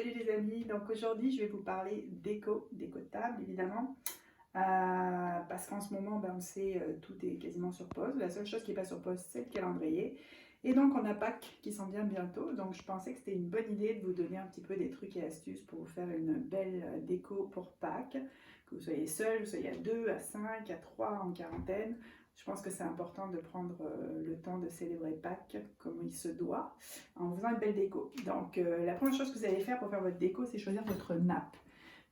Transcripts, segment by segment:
Salut les amis, donc aujourd'hui je vais vous parler déco de table évidemment, parce qu'en ce moment on sait tout est quasiment sur pause, la seule chose qui n'est pas sur pause c'est le calendrier, et donc on a Pâques qui s'en vient bientôt, donc je pensais que c'était une bonne idée de vous donner un petit peu des trucs et astuces pour vous faire une belle déco pour Pâques, que vous soyez seul, que vous soyez à 2, à 5, à 3, en quarantaine. Je pense que c'est important de prendre le temps de célébrer Pâques comme il se doit, en faisant une belle déco. Donc la première chose que vous allez faire pour faire votre déco, c'est choisir votre nappe.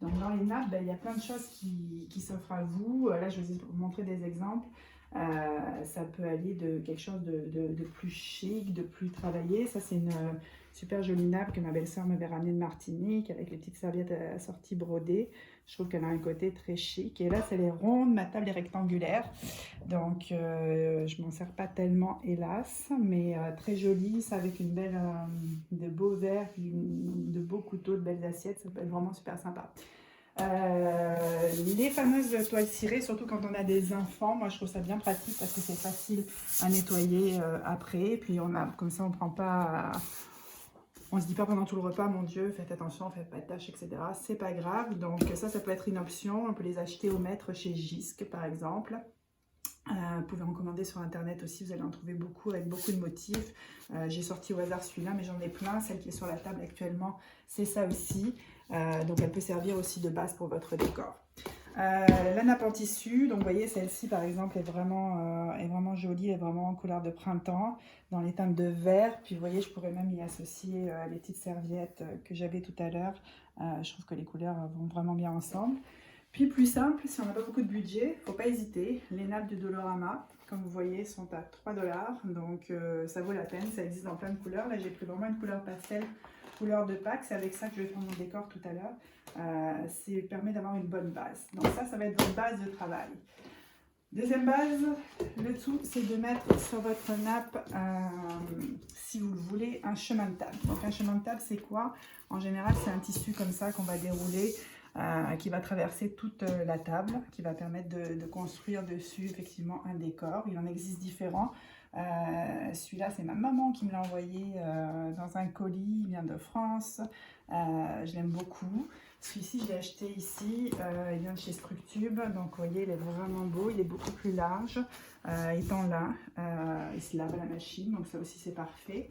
Donc dans les nappes, il y a plein de choses qui s'offrent à vous. Là, je vais vous montrer des exemples. Ça peut aller de quelque chose de plus chic, de plus travaillé. Ça, c'est une super jolie nappe que ma belle-sœur m'avait ramenée de Martinique avec les petites serviettes assorties brodées. Je trouve qu'elle a un côté très chic. Et là, c'est les rondes. Ma table est rectangulaire. Donc, je m'en sers pas tellement, hélas. Mais très jolie. Ça avec une belle, de beaux verres, de beaux couteaux, de belles assiettes. Ça peut être vraiment super sympa. Les fameuses toiles cirées, surtout quand on a des enfants, moi je trouve ça bien pratique parce que c'est facile à nettoyer après. Puis comme ça on prend pas, on se dit pas pendant tout le repas, mon Dieu, faites attention, faites pas de tâches, etc. C'est pas grave. Donc ça peut être une option. On peut les acheter au mètre chez Gisque par exemple. Vous pouvez en commander sur internet aussi, vous allez en trouver beaucoup avec beaucoup de motifs. J'ai sorti au hasard celui-là, mais j'en ai plein. Celle qui est sur la table actuellement, c'est ça aussi. Donc elle peut servir aussi de base pour votre décor. La nappe en tissu, donc vous voyez celle-ci par exemple est vraiment jolie, elle est vraiment en couleur de printemps, dans les teintes de vert. Puis vous voyez, je pourrais même y associer les petites serviettes que j'avais tout à l'heure. Je trouve que les couleurs vont vraiment bien ensemble. Puis plus simple, si on n'a pas beaucoup de budget, il ne faut pas hésiter, les nappes de Dolorama, comme vous voyez, sont à 3 $, donc ça vaut la peine, ça existe dans plein de couleurs. Là j'ai pris vraiment une couleur pastel, couleur de Pâques, c'est avec ça que je vais faire mon décor tout à l'heure. Ça permet d'avoir une bonne base. Donc ça va être votre base de travail. Deuxième base, le tout c'est de mettre sur votre nappe, si vous le voulez, un chemin de table. Donc un chemin de table c'est quoi? En général c'est un tissu comme ça qu'on va dérouler, qui va traverser toute la table, qui va permettre de construire dessus effectivement un décor. Il en existe différents. Celui-là c'est ma maman qui me l'a envoyé dans un colis, il vient de France. Je l'aime beaucoup. Celui-ci je l'ai acheté ici, il vient de chez Structube, donc vous voyez il est vraiment beau, il est beaucoup plus large, étant là, il se lave à la machine, donc ça aussi c'est parfait.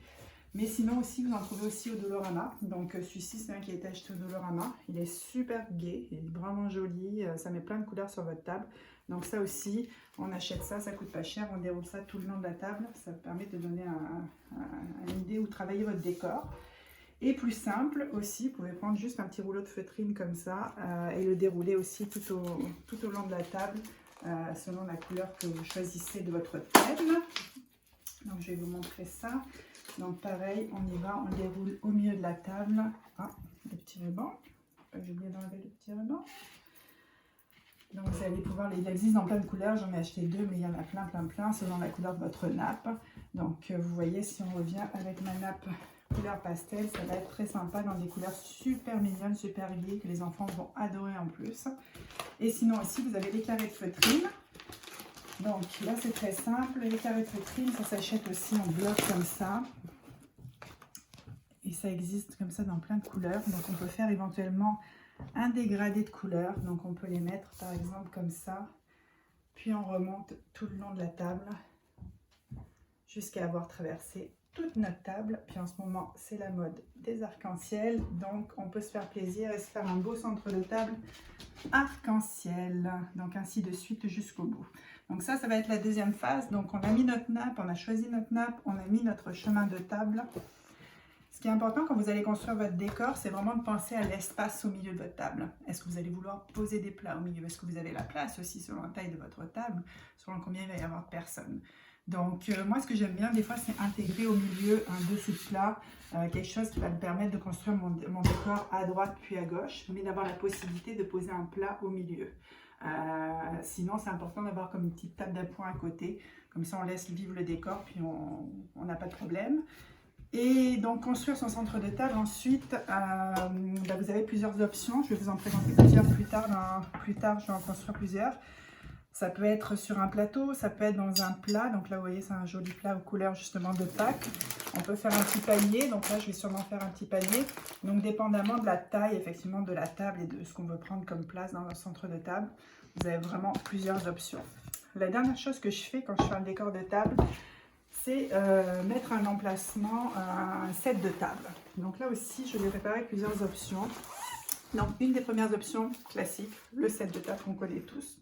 Mais sinon aussi, vous en trouvez aussi au Dolorama. Donc celui-ci, c'est un qui a été acheté au Dolorama. Il est super gai, il est vraiment joli. Ça met plein de couleurs sur votre table. Donc ça aussi, on achète ça, ça coûte pas cher. On déroule ça tout le long de la table. Ça permet de donner une idée où travailler votre décor. Et plus simple aussi, vous pouvez prendre juste un petit rouleau de feutrine comme ça et le dérouler aussi tout au long de la table, selon la couleur que vous choisissez de votre thème. Donc je vais vous montrer ça. Donc pareil, on y va, on déroule au milieu de la table. Ah, le petit ruban. J'ai oublié d'enlever le petit ruban. Donc vous allez pouvoir, il existe dans plein de couleurs. J'en ai acheté 2, mais il y en a plein selon la couleur de votre nappe. Donc vous voyez, si on revient avec ma nappe couleur pastel, ça va être très sympa dans des couleurs super mignonnes, super gaies, que les enfants vont adorer en plus. Et sinon aussi, vous avez les carrés de feutrine. Donc là c'est très simple, les carrés de feutrine ça s'achète aussi en bloc comme ça. Et ça existe comme ça dans plein de couleurs. Donc on peut faire éventuellement un dégradé de couleurs. Donc on peut les mettre par exemple comme ça. Puis on remonte tout le long de la table jusqu'à avoir traversé toute notre table. Puis en ce moment c'est la mode des arcs-en-ciel. Donc on peut se faire plaisir et se faire un beau centre de table arc-en-ciel. Donc ainsi de suite jusqu'au bout. Donc ça va être la deuxième phase. Donc on a mis notre nappe, on a choisi notre nappe, on a mis notre chemin de table. Ce qui est important quand vous allez construire votre décor, c'est vraiment de penser à l'espace au milieu de votre table. Est-ce que vous allez vouloir poser des plats au milieu? Est-ce que vous avez la place aussi selon la taille de votre table, selon combien il va y avoir de personnes? Donc moi ce que j'aime bien des fois c'est intégrer au milieu un dessous de plat, quelque chose qui va me permettre de construire mon décor à droite puis à gauche, mais d'avoir la possibilité de poser un plat au milieu. Sinon c'est important d'avoir comme une petite table d'appoint à côté, comme ça on laisse vivre le décor puis on n'a pas de problème. Et donc construire son centre de table ensuite, vous avez plusieurs options, je vais vous en présenter plusieurs plus tard, je vais en construire plusieurs. Ça peut être sur un plateau, ça peut être dans un plat. Donc là, vous voyez, c'est un joli plat aux couleurs justement de Pâques. On peut faire un petit panier. Donc là, je vais sûrement faire un petit panier. Donc dépendamment de la taille, effectivement, de la table et de ce qu'on veut prendre comme place dans le centre de table, vous avez vraiment plusieurs options. La dernière chose que je fais quand je fais un décor de table, c'est mettre un emplacement, un set de table. Donc là aussi, je vais préparer plusieurs options. Donc une des premières options classiques, le set de table qu'on connaît tous.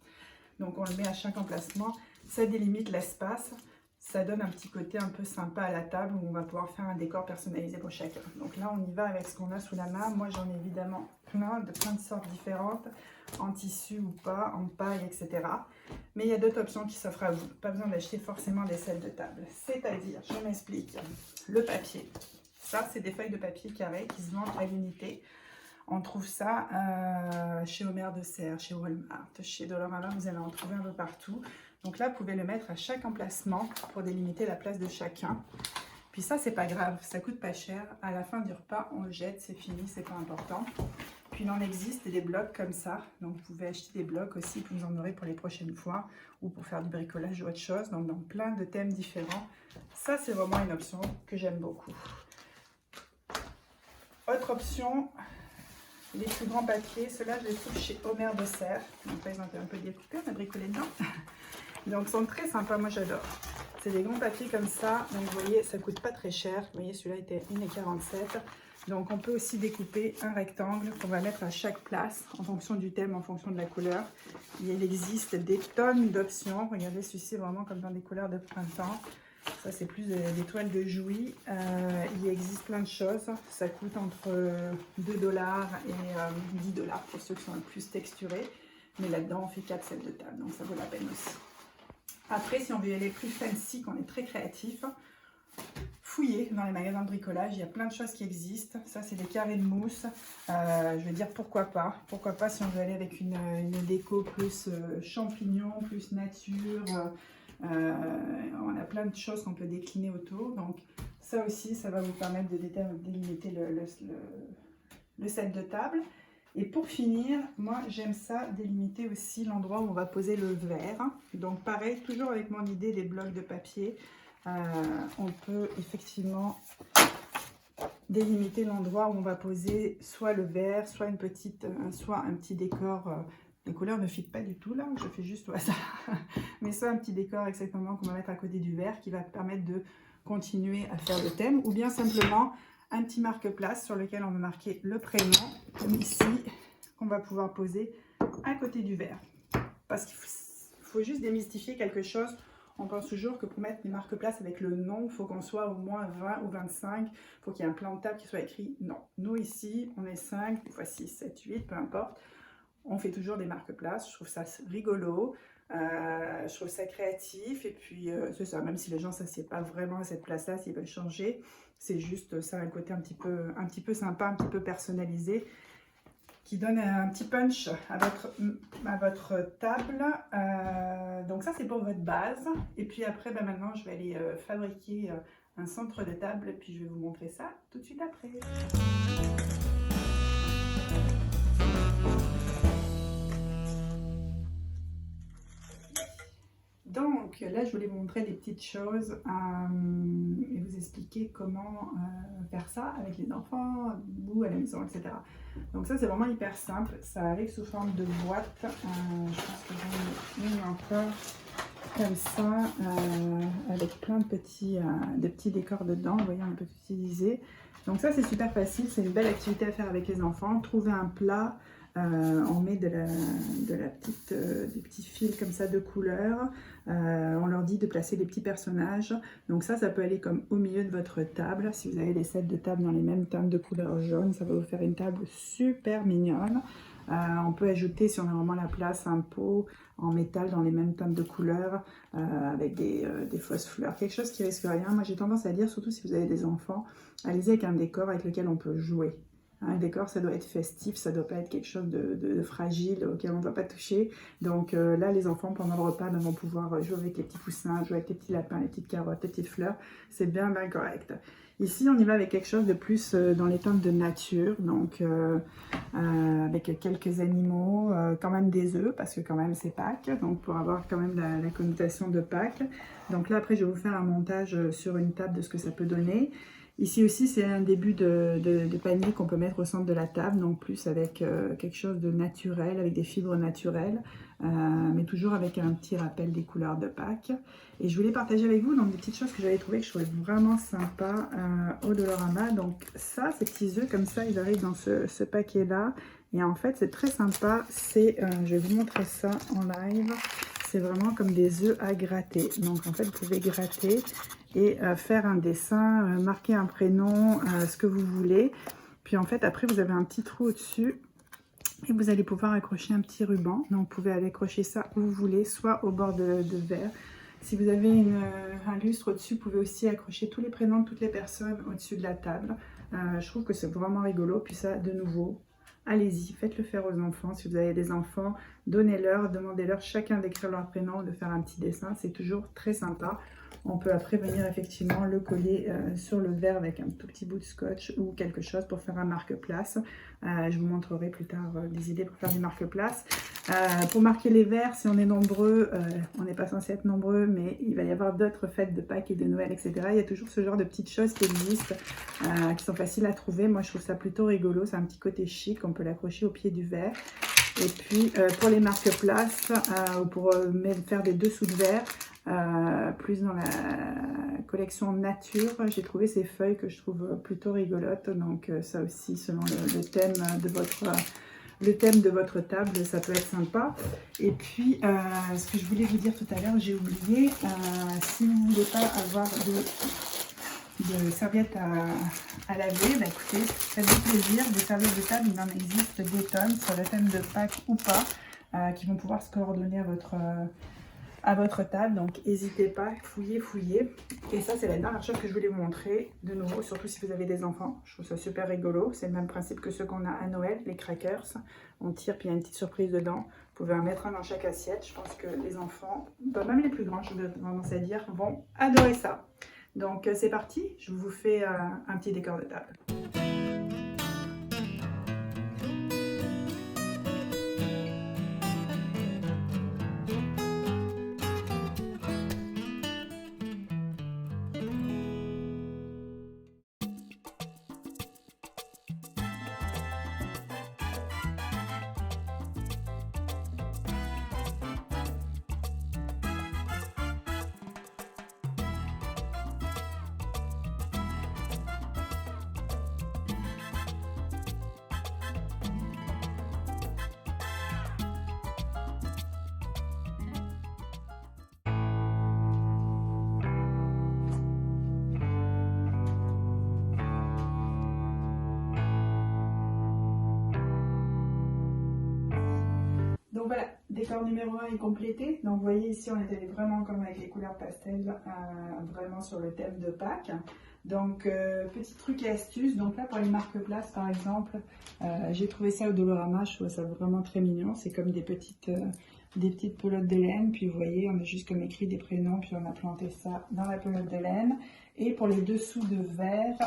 Donc on le met à chaque emplacement, ça délimite l'espace, ça donne un petit côté un peu sympa à la table où on va pouvoir faire un décor personnalisé pour chacun. Donc là on y va avec ce qu'on a sous la main. Moi j'en ai évidemment plein de sortes différentes, en tissu ou pas, en paille, etc. Mais il y a d'autres options qui s'offrent à vous. Pas besoin d'acheter forcément des sets de table. C'est-à-dire, je m'explique, le papier. Ça c'est des feuilles de papier carré qui se vendent à l'unité. On trouve ça chez Omer de Serre, chez Walmart, chez Dollarama, vous allez en trouver un peu partout. Donc là, vous pouvez le mettre à chaque emplacement pour délimiter la place de chacun. Puis ça, c'est pas grave, ça coûte pas cher. À la fin du repas, on le jette, c'est fini, c'est pas important. Puis il en existe des blocs comme ça. Donc vous pouvez acheter des blocs aussi, puis vous en aurez pour les prochaines fois, ou pour faire du bricolage ou autre chose. Donc dans plein de thèmes différents. Ça, c'est vraiment une option que j'aime beaucoup. Autre option, les plus grands papiers, ceux-là je les trouve chez Omer de Serre. Donc là ils ont été un peu découpés, on a bricolé dedans. Donc ils sont très sympas, moi j'adore. C'est des grands papiers comme ça, donc vous voyez ça coûte pas très cher. Vous voyez celui-là était 1,47 €. Donc on peut aussi découper un rectangle qu'on va mettre à chaque place en fonction du thème, en fonction de la couleur. Il existe des tonnes d'options. Regardez celui-ci vraiment comme dans des couleurs de printemps. Ça, c'est plus des toiles de Jouy. Il existe plein de choses. Ça coûte entre 2 $ et 10 $ pour ceux qui sont le plus texturés. Mais là-dedans, on fait 4 sets de table, donc ça vaut la peine aussi. Après, si on veut y aller plus fancy, qu'on est très créatif, fouillez dans les magasins de bricolage. Il y a plein de choses qui existent. Ça, c'est des carrés de mousse. Je veux dire, pourquoi pas. Pourquoi pas si on veut aller avec une déco plus champignons, plus nature. On a plein de choses qu'on peut décliner autour, donc ça aussi ça va vous permettre de délimiter le set de table. Et pour finir, moi j'aime ça délimiter aussi l'endroit où on va poser le verre. Donc pareil, toujours avec mon idée des blocs de papier, on peut effectivement délimiter l'endroit où on va poser soit le verre, soit soit un petit décor. Les couleurs ne fitent pas du tout là, je fais juste au hasard. Mais soit un petit décor exactement qu'on va mettre à côté du verre qui va permettre de continuer à faire le thème. Ou bien simplement un petit marque-place sur lequel on va marquer le prénom, comme ici, qu'on va pouvoir poser à côté du verre. Parce qu'il faut juste démystifier quelque chose. On pense toujours que pour mettre des marque-places avec le nom, il faut qu'on soit au moins 20 ou 25. Il faut qu'il y ait un plan de table qui soit écrit. Non, nous ici, on est 5, des fois 6, 7, 8, peu importe. On fait toujours des marque-places, je trouve ça rigolo, je trouve ça créatif, et puis c'est ça, même si les gens ne s'assiedent pas vraiment à cette place-là, s'ils veulent changer, c'est juste ça, un côté un petit peu sympa, un petit peu personnalisé, qui donne un petit punch à votre table. Donc ça, c'est pour votre base, et puis après, maintenant, je vais aller fabriquer un centre de table, et puis je vais vous montrer ça tout de suite après. Donc là, je voulais vous montrer des petites choses et vous expliquer comment faire ça avec les enfants, vous à la maison, etc. Donc ça, c'est vraiment hyper simple. Ça arrive sous forme de boîte. Je pense que j'en ai une encore comme ça, avec plein de petits décors dedans. Vous voyez, on peut utiliser. Donc ça, c'est super facile. C'est une belle activité à faire avec les enfants. Trouver un plat. On met des petits fils comme ça de couleurs. On leur dit de placer des petits personnages. Donc ça peut aller comme au milieu de votre table. Si vous avez les sets de table dans les mêmes teintes de couleur jaune, ça va vous faire une table super mignonne. On peut ajouter, si on a vraiment la place, un pot en métal dans les mêmes teintes de couleurs avec des fausses fleurs. Quelque chose qui risque rien. Moi j'ai tendance à dire, surtout si vous avez des enfants, allez-y avec un décor avec lequel on peut jouer. Un décor, ça doit être festif, ça doit pas être quelque chose de fragile auquel on ne doit pas toucher. Donc là, les enfants, pendant le repas, vont pouvoir jouer avec les petits poussins, jouer avec les petits lapins, les petites carottes, les petites fleurs. C'est bien, bien correct. Ici, on y va avec quelque chose de plus dans les teintes de nature, donc avec quelques animaux, quand même des œufs, parce que quand même c'est Pâques, donc pour avoir quand même la connotation de Pâques. Donc là, après, je vais vous faire un montage sur une table de ce que ça peut donner. Ici aussi, c'est un début de panier qu'on peut mettre au centre de la table, donc plus avec quelque chose de naturel, avec des fibres naturelles, mais toujours avec un petit rappel des couleurs de Pâques. Et je voulais partager avec vous donc, des petites choses que j'avais trouvées que je trouvais vraiment sympa au Dollarama. Donc ça, ces petits œufs comme ça, ils arrivent dans ce paquet-là. Et en fait, c'est très sympa. Je vais vous montrer ça en live. C'est vraiment comme des œufs à gratter. Donc en fait, vous pouvez gratter et faire un dessin, marquer un prénom, ce que vous voulez. Puis en fait, après, vous avez un petit trou au-dessus et vous allez pouvoir accrocher un petit ruban. Donc vous pouvez aller accrocher ça où vous voulez, soit au bord de verre. Si vous avez un lustre au-dessus, vous pouvez aussi accrocher tous les prénoms de toutes les personnes au-dessus de la table. Je trouve que c'est vraiment rigolo. Puis ça, de nouveau, allez-y, faites-le faire aux enfants. Si vous avez des enfants, donnez-leur, demandez-leur chacun d'écrire leur prénom, de faire un petit dessin. C'est toujours très sympa. On peut après venir effectivement le coller sur le verre avec un tout petit bout de scotch ou quelque chose pour faire un marque-place. Je vous montrerai plus tard des idées pour faire des marque-places. Pour marquer les verres, si on est nombreux, on n'est pas censé être nombreux, mais il va y avoir d'autres fêtes de Pâques et de Noël, etc. Il y a toujours ce genre de petites choses qui existent, qui sont faciles à trouver. Moi, je trouve ça plutôt rigolo. C'est un petit côté chic. On peut l'accrocher au pied du verre. Et puis, pour les marque-places, ou pour faire des dessous de verre, plus dans la collection nature, j'ai trouvé ces feuilles que je trouve plutôt rigolotes. Donc ça aussi, selon le thème de votre table, ça peut être sympa. Et puis, ce que je voulais vous dire tout à l'heure, j'ai oublié, si vous ne voulez pas avoir de serviettes à laver, bah écoutez, faites-vous plaisir. Des serviettes de table, il en existe des tonnes sur le thème de Pâques ou pas, qui vont pouvoir se coordonner à votre table. Donc n'hésitez pas, fouillez. Et ça, c'est la dernière chose que je voulais vous montrer. De nouveau, surtout si vous avez des enfants, je trouve ça super rigolo. C'est le même principe que ceux qu'on a à Noël, les crackers. On tire, puis il y a une petite surprise dedans. Vous pouvez en mettre un dans chaque assiette. Je pense que les enfants, même les plus grands, je vais tendance à dire, vont adorer ça. Donc c'est parti, je vous fais un petit décor de table. Donc voilà, décor numéro 1 est complété. Donc vous voyez ici, on était vraiment comme avec les couleurs pastel, vraiment sur le thème de Pâques. Donc petit truc et astuce, donc là pour les marque-places par exemple, j'ai trouvé ça au Dollarama, je trouve ça vraiment très mignon. C'est comme des petites pelotes de laine, puis vous voyez, on a juste comme écrit des prénoms, puis on a planté ça dans la pelote de laine. Et pour les dessous de verre,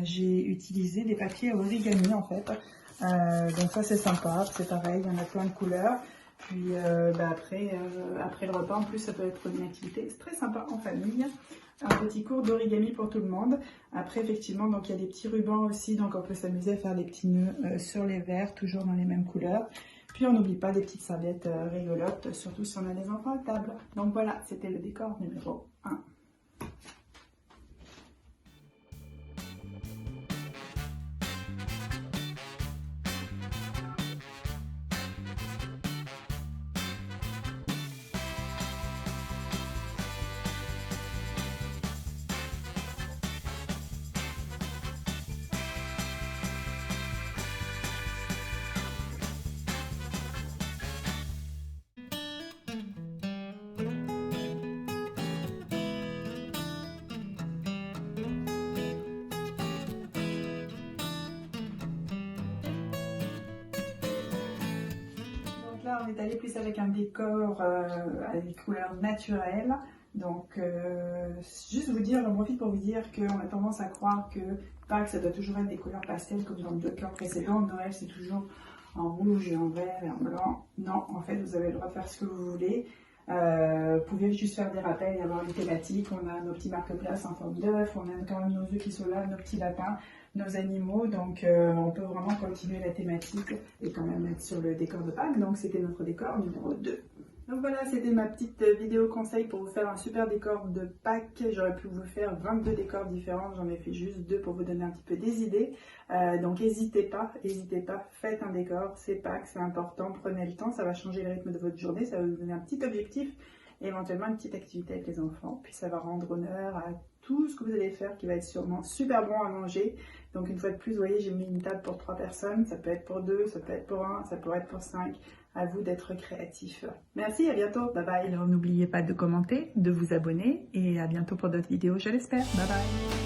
j'ai utilisé des papiers origami en fait. Donc ça c'est sympa, c'est pareil, il y en a plein de couleurs. Puis après le repas, en plus ça peut être une activité très sympa en famille. Un petit cours d'origami pour tout le monde. Après effectivement, donc il y a des petits rubans aussi, donc on peut s'amuser à faire des petits nœuds sur les verres, toujours dans les mêmes couleurs. Puis on n'oublie pas des petites serviettes rigolotes, surtout si on a des enfants à table. Donc voilà, c'était le décor numéro 1. envie d'aller plus avec un décor avec des couleurs naturelles. Donc, juste vous dire, j'en profite pour vous dire qu'on a tendance à croire que Pâques, ça doit toujours être des couleurs pastel comme dans le décor précédent. Noël, c'est toujours en rouge et en vert et en blanc. Non, en fait, vous avez le droit de faire ce que vous voulez. Vous pouvez juste faire des rappels et avoir une thématique. On a nos petits marque-places en forme d'œuf, on a quand même nos œufs qui sont là, nos petits lapins, nos animaux. Donc, on peut vraiment continuer la thématique et quand même être sur le décor de Pâques. Donc, c'était notre décor numéro 2. Donc voilà, c'était ma petite vidéo conseil pour vous faire un super décor de Pâques. J'aurais pu vous faire 22 décors différents, j'en ai fait juste 2 pour vous donner un petit peu des idées. Donc n'hésitez pas, faites un décor, c'est Pâques, c'est important, prenez le temps, ça va changer le rythme de votre journée, ça va vous donner un petit objectif et éventuellement une petite activité avec les enfants. Puis ça va rendre honneur à tout ce que vous allez faire qui va être sûrement super bon à manger. Donc une fois de plus, vous voyez, j'ai mis une table pour 3 personnes, ça peut être pour 2, ça peut être pour 1, ça pourrait être pour 5. À vous d'être créatif. Merci, à bientôt, bye bye. Alors n'oubliez pas de commenter, de vous abonner et à bientôt pour d'autres vidéos, je l'espère. Bye bye.